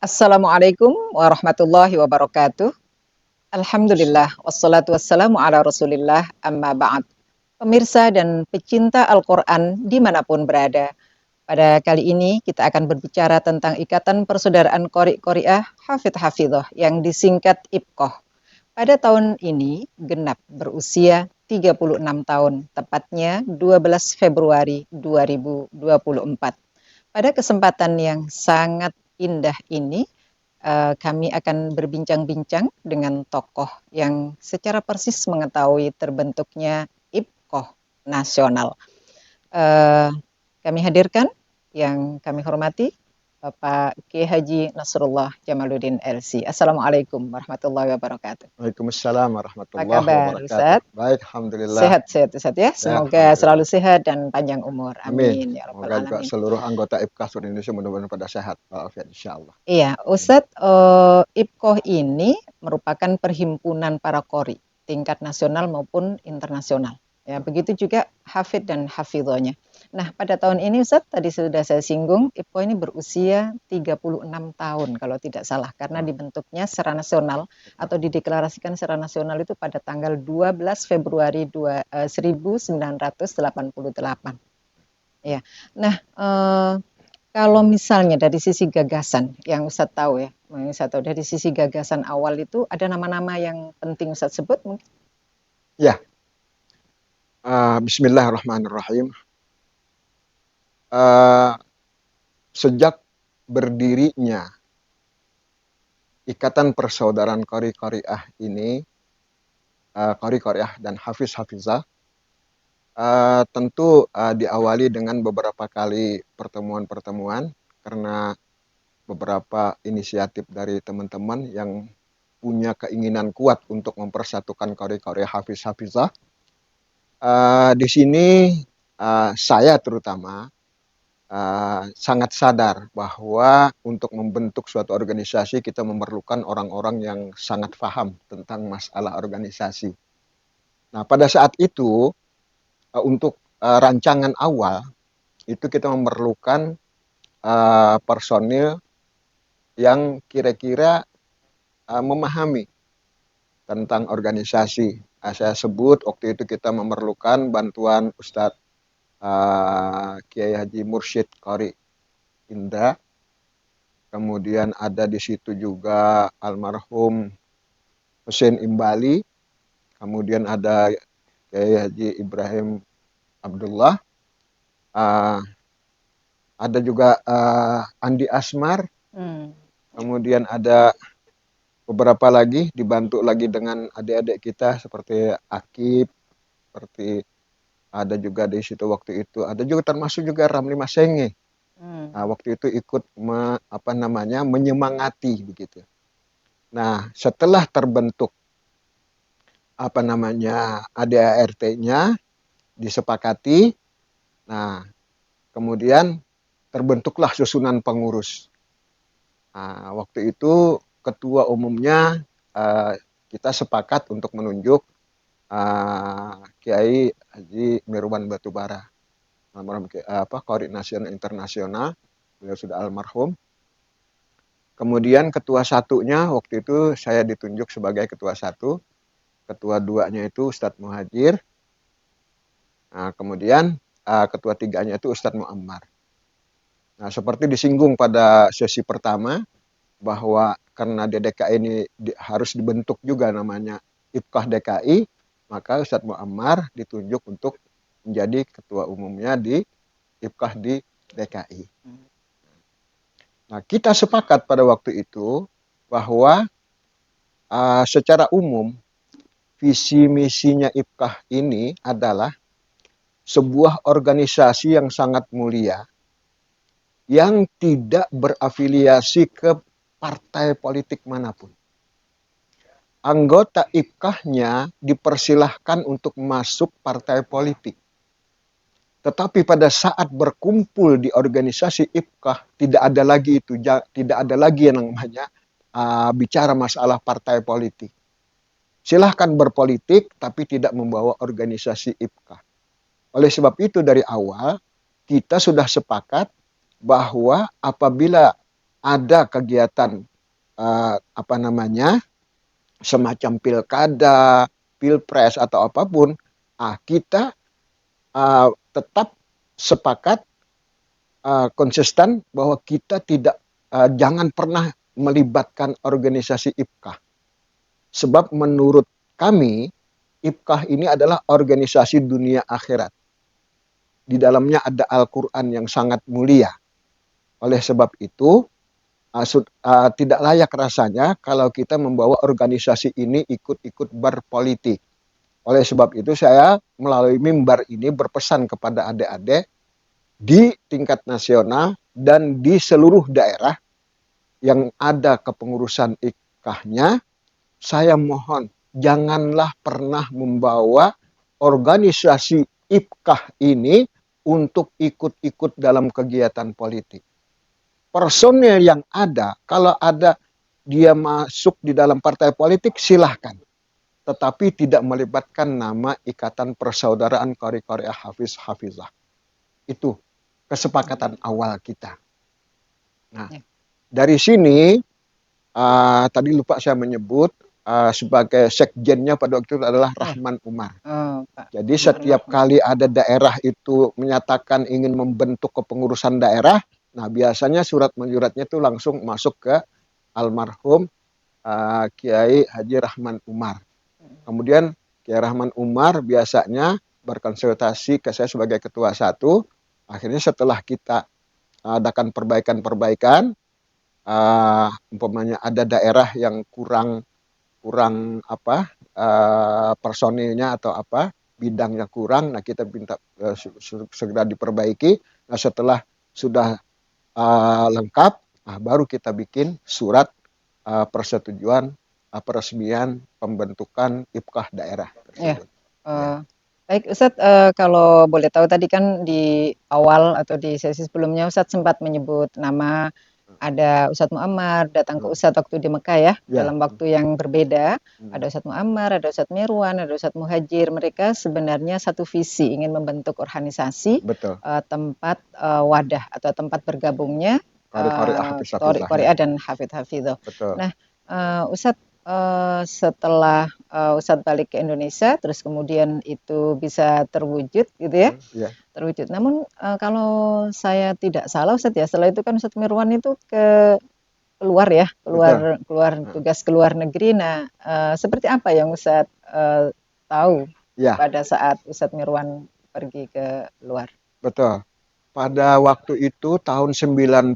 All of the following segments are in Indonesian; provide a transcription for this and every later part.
Assalamualaikum warahmatullahi wabarakatuh. Alhamdulillah, Wassalam. wassalatu wassalamu ala Rasulillah, amma ba'd. Pemirsa dan pecinta Al-Quran dimanapun berada. Pada kali ini kita akan berbicara tentang Ikatan Persaudaraan Qori' Qori'ah Hafidh Hafidhah yang disingkat IPKOH. Pada tahun ini genap berusia 36 tahun, tepatnya 12 Februari 2024. Pada kesempatan yang sangat indah ini, kami akan berbincang-bincang dengan tokoh yang secara persis mengetahui terbentuknya IPKOH nasional. Kami hadirkan yang kami hormati Bapak Kiai Haji Nasrullah Jamaluddin LC. Assalamualaikum warahmatullahi wabarakatuh. Waalaikumsalam Apa warahmatullahi kabar wabarakatuh. Ustadz? Baik, alhamdulillah. Sehat-sehat Ustadz ya. Ya, Semoga selalu alhamdulillah. sehat dan panjang umur. Amin. Amin ya rabbal Semoga juga alamin. seluruh anggota IPKA seluruh Indonesia mudah-mudahan pada sehat walafiat insyaallah. Iya, Ustadz, IPKOH ini merupakan perhimpunan para qori tingkat nasional maupun internasional. Ya, begitu juga hafid dan hafidhonya. Nah, pada tahun ini Ustadz, tadi sudah saya singgung, IPKOH ini berusia 36 tahun kalau tidak salah, karena dibentuknya secara nasional atau dideklarasikan secara nasional itu pada tanggal 12 Februari 1988. Ya. Nah, kalau misalnya dari sisi gagasan yang Ustadz tahu ya, yang Ustadz tahu dari sisi gagasan awal itu ada nama-nama yang penting Ustadz sebut mungkin? Ya, bismillahirrahmanirrahim. Sejak berdirinya Ikatan Persaudaraan Qori'-Qori'ah ini, Qori'-Qori'ah dan Hafiz-Hafizah, tentu diawali dengan beberapa kali pertemuan-pertemuan karena beberapa inisiatif dari teman-teman yang punya keinginan kuat untuk mempersatukan Qori'-Qori'ah Hafiz-Hafizah. Di sini saya terutama sangat sadar bahwa untuk membentuk suatu organisasi kita memerlukan orang-orang yang sangat paham tentang masalah organisasi. Nah, pada saat itu untuk rancangan awal itu kita memerlukan personil yang kira-kira memahami tentang organisasi. Saya sebut waktu itu kita memerlukan bantuan Ustadz Kiai Haji Mursyid Qori Indra. Kemudian ada di situ juga almarhum Hussein Imbali. Kemudian ada Kiai Haji Ibrahim Abdullah. Ada juga Andi Asmar. Kemudian ada beberapa lagi dibantu lagi dengan adik-adik kita seperti Akib, seperti ada juga di situ waktu itu. Ada juga termasuk juga Ramli Masenge. Nah, waktu itu ikut menyemangati begitu. Nah, setelah terbentuk ADART-nya disepakati, nah kemudian terbentuklah susunan pengurus. Nah, waktu itu ketua umumnya kita sepakat untuk menunjuk Kiai Haji Mirwan Batubara, Qori Nasional Internasional, beliau sudah almarhum. Kemudian ketua satunya waktu itu saya ditunjuk sebagai ketua satu, ketua duanya itu Ustadz Muhajir, nah, kemudian ketua tiganya itu Ustadz Muammar. Nah, seperti disinggung pada sesi pertama, bahwa karena DKI ini harus dibentuk juga namanya IPKOH DKI, maka Ustadz Muammar ditunjuk untuk menjadi ketua umumnya di IPKOH di DKI. Nah, kita sepakat pada waktu itu bahwa secara umum visi misinya IPKOH ini adalah sebuah organisasi yang sangat mulia yang tidak berafiliasi ke partai politik manapun. Anggota IPKOH-nya dipersilahkan untuk masuk partai politik. Tetapi pada saat berkumpul di organisasi IPKOH tidak ada lagi yang namanya bicara masalah partai politik. Silahkan berpolitik tapi tidak membawa organisasi IPKOH. Oleh sebab itu dari awal kita sudah sepakat bahwa apabila ada kegiatan semacam pilkada, pilpres atau apapun, kita tetap sepakat konsisten bahwa kita jangan pernah melibatkan organisasi IPKAH. Sebab menurut kami IPKAH ini adalah organisasi dunia akhirat. Di dalamnya ada Al-Quran yang sangat mulia. Oleh sebab itu tidak layak rasanya kalau kita membawa organisasi ini ikut-ikut berpolitik. Oleh sebab itu saya melalui mimbar ini berpesan kepada adik-adik di tingkat nasional dan di seluruh daerah yang ada kepengurusan IPKAH-nya, saya mohon janganlah pernah membawa organisasi IPKAH ini untuk ikut-ikut dalam kegiatan politik. Personil yang ada, kalau ada dia masuk di dalam partai politik, silahkan. Tetapi tidak melibatkan nama Ikatan Persaudaraan Qori-Qori'ah Hafiz-Hafizah. Itu kesepakatan awal kita. Nah, dari sini tadi lupa saya menyebut sebagai sekjennya pada waktu itu adalah Rahman Umar. Jadi setiap kali ada daerah itu menyatakan ingin membentuk kepengurusan daerah, nah biasanya surat menyuratnya itu langsung masuk ke almarhum Kiai Haji Rahman Umar. Kemudian Kiai Rahman Umar biasanya berkonsultasi ke saya sebagai ketua satu. Akhirnya setelah kita adakan perbaikan-perbaikan, umpamanya ada daerah yang kurang personilnya atau bidangnya kurang, nah kita minta segera diperbaiki. Nah setelah sudah lengkap, baru kita bikin surat persetujuan peresmian pembentukan IPKAH daerah tersebut. Baik Ustadz, kalau boleh tahu tadi kan di awal atau di sesi sebelumnya Ustadz sempat menyebut nama ada Ustadz Muammar datang ke Ustadz waktu di Mekah ya, dalam waktu yang berbeda. Ada Ustadz Muammar, ada Ustadz Mirwan, ada Ustadz Muhajir. Mereka sebenarnya satu visi, ingin membentuk organisasi, tempat wadah atau tempat bergabungnya Qori-Qori'ah dan Hafidz-Hafidz. Nah, Ustadz setelah Ustadz balik ke Indonesia, terus kemudian itu bisa terwujud gitu ya, terwujud. Namun kalau saya tidak salah Ustadz ya, setelah itu kan Ustadz Mirwan itu keluar tugas ke luar negeri. Nah, seperti apa yang Ustadz tahu pada saat Ustadz Mirwan pergi ke luar? Betul. Pada waktu itu tahun 91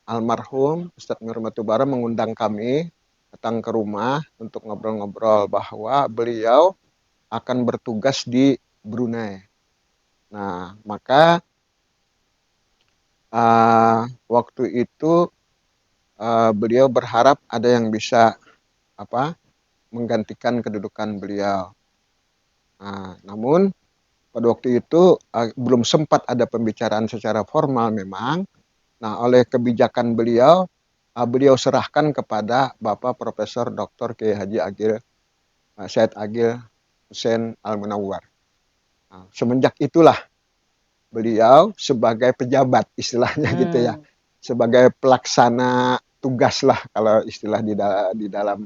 almarhum Ustadz Mirwan Batubara mengundang kami datang ke rumah untuk ngobrol-ngobrol bahwa beliau akan bertugas di Brunei. Nah, maka waktu itu beliau berharap ada yang bisa menggantikan kedudukan beliau. Namun pada waktu itu belum sempat ada pembicaraan secara formal memang. Nah, oleh kebijakan beliau serahkan kepada Bapak Profesor Dr. Kiai Haji Said Agil Hussein Al-Munawwar. Nah, semenjak itulah beliau sebagai pejabat istilahnya gitu ya, sebagai pelaksana tugas lah kalau istilah di dalam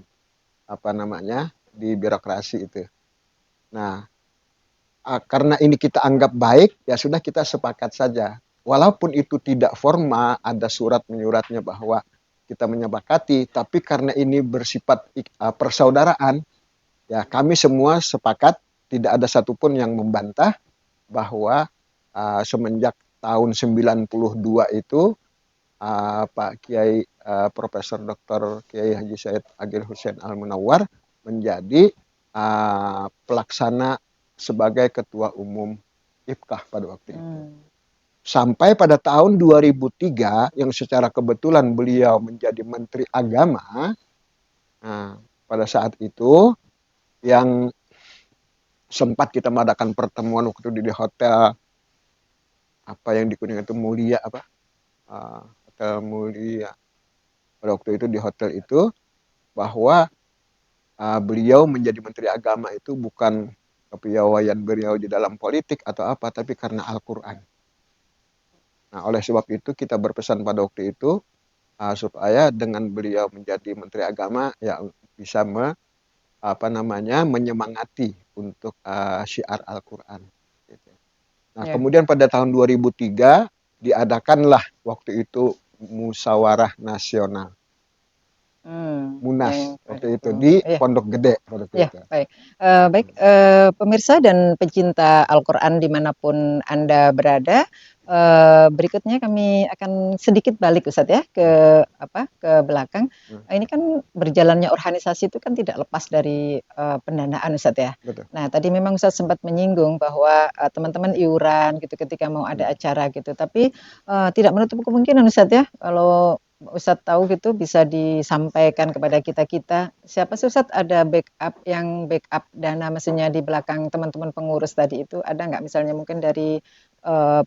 di birokrasi itu. Nah, karena ini kita anggap baik, ya sudah kita sepakat saja. Walaupun itu tidak formal, ada surat menyuratnya bahwa kita menyepakati, tapi karena ini bersifat persaudaraan, ya kami semua sepakat, tidak ada satupun yang membantah bahwa semenjak tahun 92 itu Pak Kiai Profesor Dr. Kiai Haji Said Agil Hussein Al-Munawwar menjadi pelaksana sebagai ketua umum IPKAH pada waktu itu. Sampai pada tahun 2003 yang secara kebetulan beliau menjadi Menteri Agama. Nah, pada saat itu yang sempat kita mengadakan pertemuan waktu di hotel yang di Kuningan itu Mulia Hotel Mulia. Pada waktu itu di hotel itu bahwa beliau menjadi Menteri Agama itu bukan kepiawaian beliau di dalam politik atau apa, tapi karena Al-Quran. Nah, oleh sebab itu kita berpesan pada waktu itu supaya dengan beliau menjadi Menteri Agama ya bisa menyemangati untuk syiar Al-Quran. Gitu. Nah, Ya. kemudian pada tahun 2003 diadakanlah waktu itu Musyawarah Nasional, Yang Munas pada waktu itu. itu di Ya. Pondok Gede pada waktu Ya, itu. baik. Baik, pemirsa dan pecinta Al-Quran dimanapun Anda berada, berikutnya kami akan sedikit balik Ustadz ya Hmm, ke belakang. hmm, Ini kan berjalannya organisasi itu kan tidak lepas dari pendanaan Ustadz ya. betul. Nah, tadi memang Ustadz sempat menyinggung bahwa teman-teman iuran gitu ketika mau ada Hmm, acara gitu, tapi tidak menutup kemungkinan Ustadz ya kalau Ustadz tahu gitu bisa disampaikan kepada kita-kita. Siapa sih Ustadz ada backup yang backup dana mesinnya di belakang teman-teman pengurus tadi itu ada nggak misalnya mungkin dari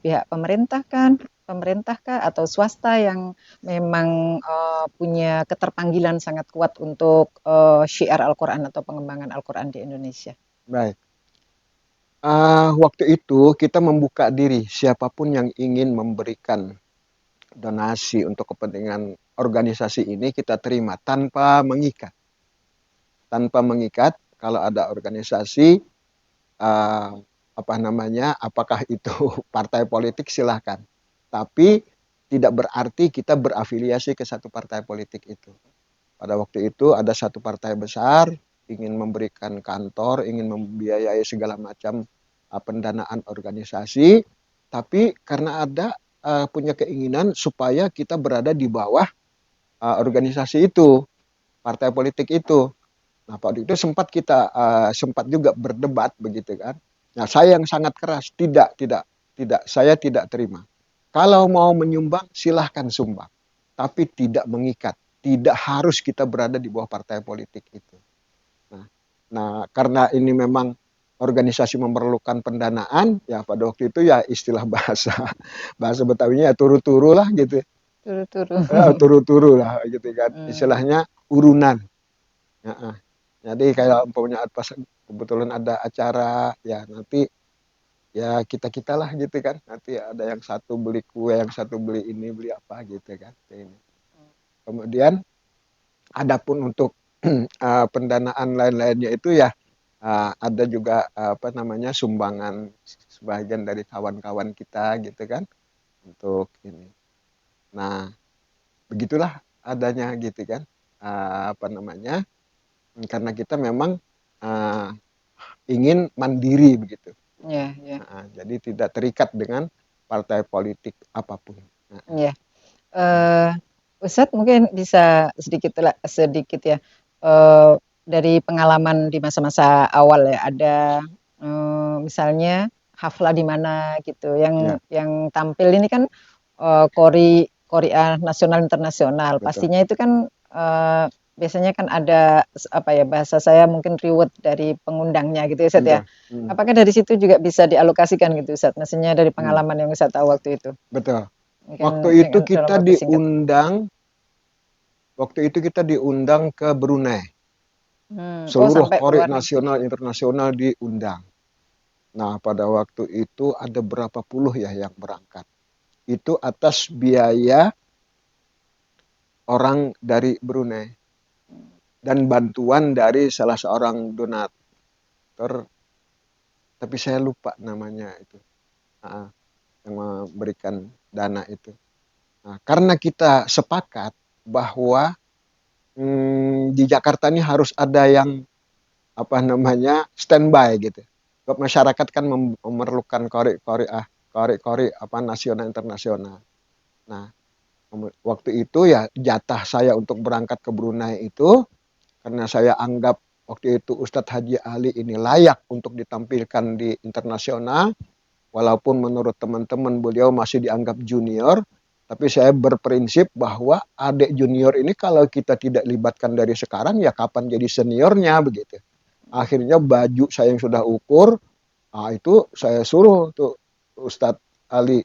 pihak pemerintah kah atau swasta yang memang punya keterpanggilan sangat kuat untuk syiar Al-Quran atau pengembangan Al-Quran di Indonesia. baik. Waktu itu kita membuka diri siapapun yang ingin memberikan donasi untuk kepentingan organisasi ini kita terima tanpa mengikat kalau ada organisasi uh, apakah itu partai politik silahkan, tapi tidak berarti kita berafiliasi ke satu partai politik itu. Pada waktu itu ada satu partai besar ingin memberikan kantor, ingin membiayai segala macam pendanaan organisasi, tapi karena ada punya keinginan supaya kita berada di bawah organisasi itu, partai politik itu. Nah, pada itu sempat juga berdebat begitu kan. Nah, saya yang sangat keras, tidak, saya tidak terima. Kalau mau menyumbang, silahkan sumbang, tapi tidak mengikat. Tidak harus kita berada di bawah partai politik itu. Nah, karena ini memang organisasi memerlukan pendanaan, ya pada waktu itu ya istilah bahasa bahasa Betawinya ya turu-turu lah gitu. Turu-turu. Turu-turu lah gitu kan. Hmm, Istilahnya urunan. Ya, jadi kayak umpamanya pas kebetulan ada acara ya nanti ya kita lah gitu kan. Nanti ada yang satu beli kue, yang satu beli ini, beli apa gitu kan. Ini. Kemudian adapun untuk pendanaan lain-lainnya itu ya ada juga sumbangan sebagian dari kawan-kawan kita gitu kan untuk ini. Nah, begitulah adanya gitu kan. Karena kita memang uh, ingin mandiri begitu. ya, ya, Jadi tidak terikat dengan partai politik apapun. ya. Eh, Ustadz mungkin bisa sedikit ya dari pengalaman di masa-masa awal ya ada misalnya haflah di mana gitu Ya, yang tampil ini kan Korea nasional internasional betul. pastinya itu kan biasanya kan ada apa ya bahasa saya mungkin reward dari pengundangnya gitu ya Ustadz ya. Betul. Hmm, Apakah dari situ juga bisa dialokasikan gitu Ustadz? Maksudnya dari hmm, pengalaman yang Ustadz tahu waktu itu. betul. Mungkin Waktu itu dalam kita waktu singkat. diundang, ke Brunei. Oh Seluruh sampai ke Korek luar negeri. nasional internasional diundang. Nah, pada waktu itu ada berapa puluh ya yang berangkat. Itu atas biaya orang dari Brunei dan bantuan dari salah seorang donatur, tapi saya lupa namanya itu, yang memberikan dana itu. Nah, karena kita sepakat bahwa di Jakarta ini harus ada yang standby gitu. Sebab masyarakat kan memerlukan kori nasional internasional. Nah, waktu itu ya jatah saya untuk berangkat ke Brunei itu karena saya anggap waktu itu Ustadz Haji Ali ini layak untuk ditampilkan di internasional, walaupun menurut teman-teman beliau masih dianggap junior, tapi saya berprinsip bahwa adik junior ini kalau kita tidak libatkan dari sekarang ya kapan jadi seniornya begitu. Akhirnya baju saya yang sudah ukur, itu saya suruh tuh Ustadz Ali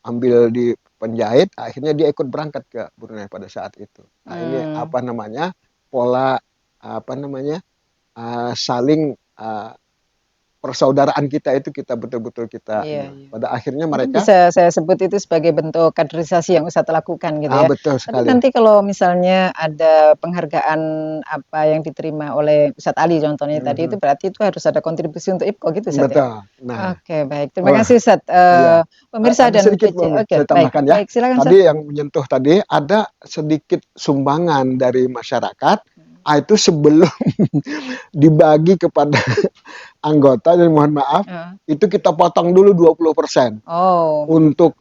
ambil di penjahit, akhirnya dia ikut berangkat ke Brunei pada saat itu. Nah, ini Hmm, pola saling persaudaraan kita itu kita betul-betul kita Iya, iya. pada akhirnya Mungkin mereka bisa saya sebut itu sebagai bentuk kaderisasi yang Ustadz lakukan gitu ya. betul Tapi sekali. nanti kalau misalnya ada penghargaan apa yang diterima oleh Ustadz Ali contohnya tadi, itu berarti itu harus ada kontribusi untuk IPKO gitu Ustadz ya? Betul. Nah, Oke, baik. Terima oh kasih Ustadz. iya. Pemirsa Ada dan sedikit PC. Oke, saya baik. tambahkan ya. Baik, silakan Tadi Ustadz. yang menyentuh tadi ada sedikit sumbangan dari masyarakat. Itu sebelum dibagi kepada anggota, dan mohon maaf, itu kita potong dulu 20% Oh, untuk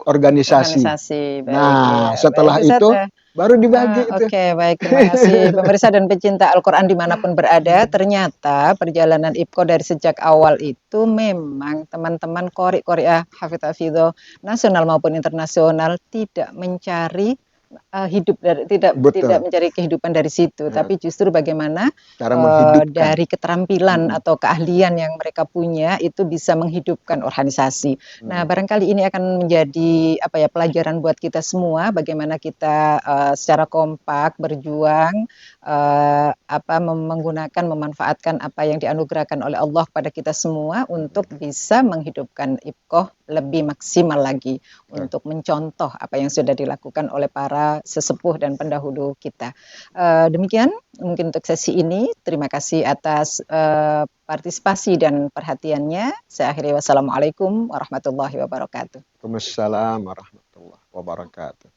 organisasi. organisasi. Baik, Nah, ya. setelah Baik, itu Ustadz. baru dibagi itu. Oke, baik. Terima kasih pemirsa dan pecinta Al-Quran dimanapun berada. Ternyata perjalanan IPKO dari sejak awal itu memang teman-teman qori-qoriah hafidz-hafidz nasional maupun internasional tidak mencari hidup dari tidak Betul. mencari kehidupan dari situ, tapi justru bagaimana Cara menghidupkan. dari keterampilan atau keahlian yang mereka punya itu bisa menghidupkan organisasi. Nah, barangkali ini akan menjadi apa ya pelajaran buat kita semua bagaimana kita secara kompak berjuang menggunakan memanfaatkan apa yang dianugerahkan oleh Allah pada kita semua untuk bisa menghidupkan IPKO lebih maksimal lagi untuk mencontoh apa yang sudah dilakukan oleh para sesepuh dan pendahulu kita. Demikian mungkin untuk sesi ini. Terima kasih atas partisipasi dan perhatiannya. Saya akhiri wassalamualaikum warahmatullahi wabarakatuh. Waalaikumsalam warahmatullahi wabarakatuh.